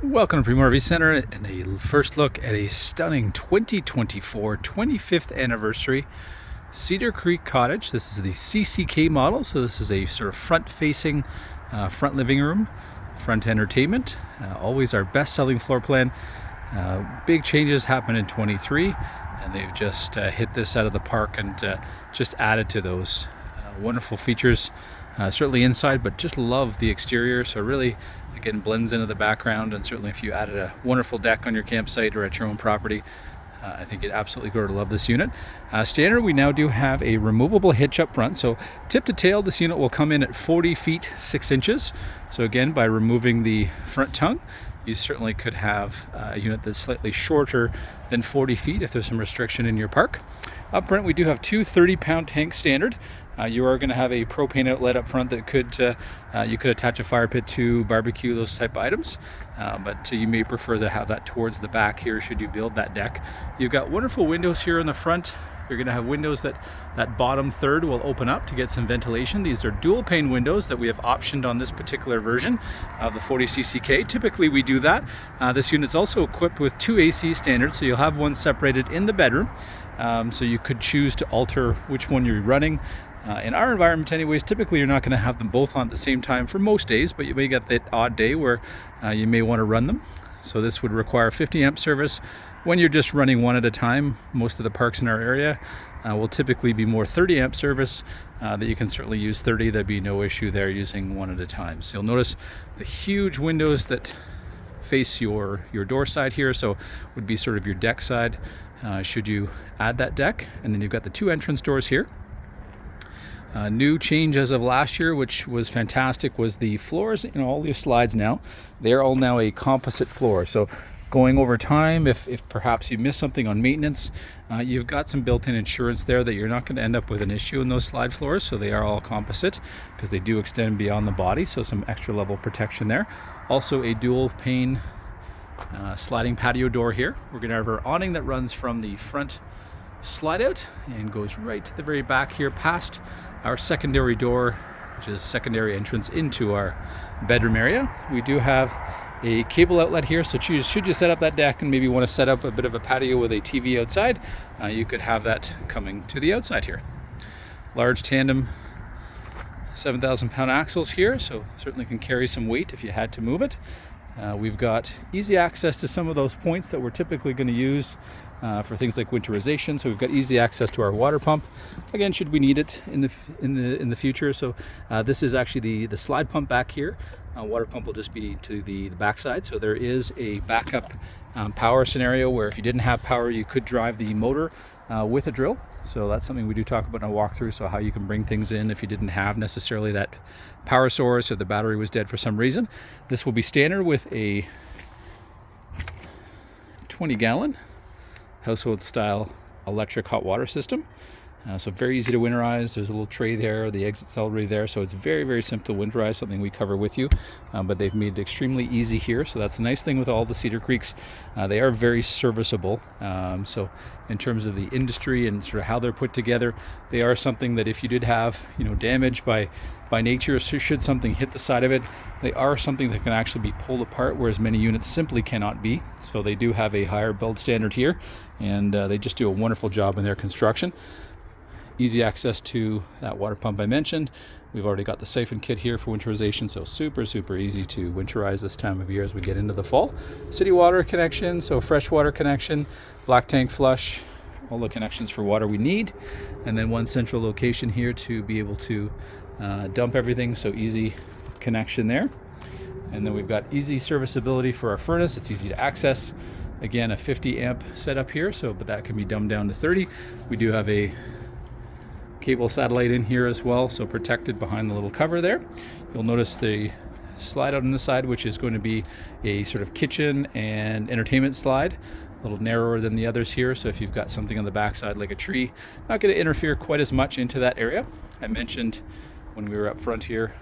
Welcome to Premier RV Center and a first look at a stunning 2024 25th anniversary Cedar Creek Cottage. This is the CCK model, so this is a sort of front-facing front living room, front entertainment. Always our best-selling floor plan. Big changes happened in 23, and they've just hit this out of the park and just added to those wonderful features. Certainly inside, but just love the exterior. So really, again, blends into the background. And certainly if you added a wonderful deck on your campsite or at your own property, I think you'd absolutely grow to love this unit. Standard, we now do have a removable hitch up front. So tip to tail, this unit will come in at 40 feet 6 inches. So again, by removing the front tongue, you certainly could have a unit that's slightly shorter than 40 feet if there's some restriction in your park. Up front, we do have two 30-pound tanks standard. You are going to have a propane outlet up front that could you could attach a fire pit to, barbecue, those type of items. But you may prefer to have that towards the back here should you build that deck. You've got wonderful windows here in the front. You're going to have windows that bottom third will open up to get some ventilation. These are dual pane windows that we have optioned on this particular version of the 40 CCK. Typically we do that. This unit's also equipped with two AC standards, so you'll have one separated in the bedroom. So you could choose to alter which one you're running. In our environment anyways, typically you're not going to have them both on at the same time for most days, but you may get that odd day where you may want to run them. So this would require 50 amp service. When you're just running one at a time, most of the parks in our area will typically be more 30 amp service that you can certainly use 30. There'd be no issue there using one at a time. So you'll notice the huge windows that face your door side here, so would be sort of your deck side should you add that deck. And then you've got the two entrance doors here. New change as of last year, which was fantastic, was the floors in all your slides now. They're all now a composite floor. So going over time, if perhaps you miss something on maintenance, you've got some built-in insurance there that you're not going to end up with an issue in those slide floors. So they are all composite because they do extend beyond the body. So some extra level protection there. Also a dual pane sliding patio door here. We're going to have our awning that runs from the front slide out and goes right to the very back here past our secondary door, which is secondary entrance into our bedroom area. We do have a cable outlet here, so should you set up that deck and maybe want to set up a bit of a patio with a TV outside, you could have that coming to the outside here. Large tandem 7,000 pound axles here, so certainly can carry some weight if you had to move it. We've got easy access to some of those points that we're typically going to use for things like winterization. So we've got easy access to our water pump. Again, should we need it in the future. So this is actually the slide pump back here. Water pump will just be to the backside. So there is a backup power scenario where if you didn't have power, you could drive the motor with a drill. So that's something we do talk about in a walkthrough. So how you can bring things in if you didn't have necessarily that power source or the battery was dead for some reason. This will be standard with a 20-gallon household style electric hot water system. So very easy to winterize. There's a little tray there, the exit's already there, so it's very, very simple to winterize, something we cover with you. But they've made it extremely easy here, so that's the nice thing with all the Cedar Creeks. They are very serviceable. So in terms of the industry and sort of how they're put together, they are something that if you did have damage by nature, should something hit the side of it, they are something that can actually be pulled apart, whereas many units simply cannot be. So they do have a higher build standard here, and they just do a wonderful job in their construction. Easy access to that water pump I mentioned. We've already got the siphon kit here for winterization, so super easy to winterize this time of year as we get into the fall. City water connection, so fresh water connection, black tank flush, all the connections for water we need, and then one central location here to be able to dump everything, so easy connection there. And then we've got easy serviceability for our furnace. It's easy to access. Again, a 50 amp setup here, but that can be dumbed down to 30. We do have a cable satellite in here as well, so protected behind the little cover there. You'll notice the slide out on the side, which is going to be a sort of kitchen and entertainment slide, a little narrower than the others here. So if you've got something on the backside like a tree, not going to interfere quite as much into that area. I mentioned when we were up front here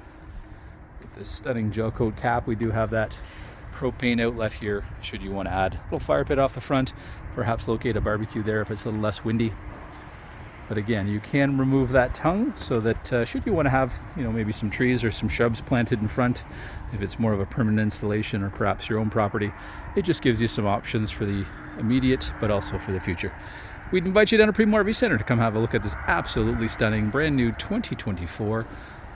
with this stunning gel coat cap, we do have that propane outlet here should you want to add a little fire pit off the front, perhaps locate a barbecue there if it's a little less windy. But again, you can remove that tongue so that should you want to have, maybe some trees or some shrubs planted in front, if it's more of a permanent installation or perhaps your own property, it just gives you some options for the immediate, but also for the future. We'd invite you down to Primo RV Center to come have a look at this absolutely stunning, brand new 2024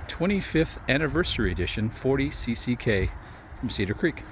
25th Anniversary Edition 40 CCK from Cedar Creek.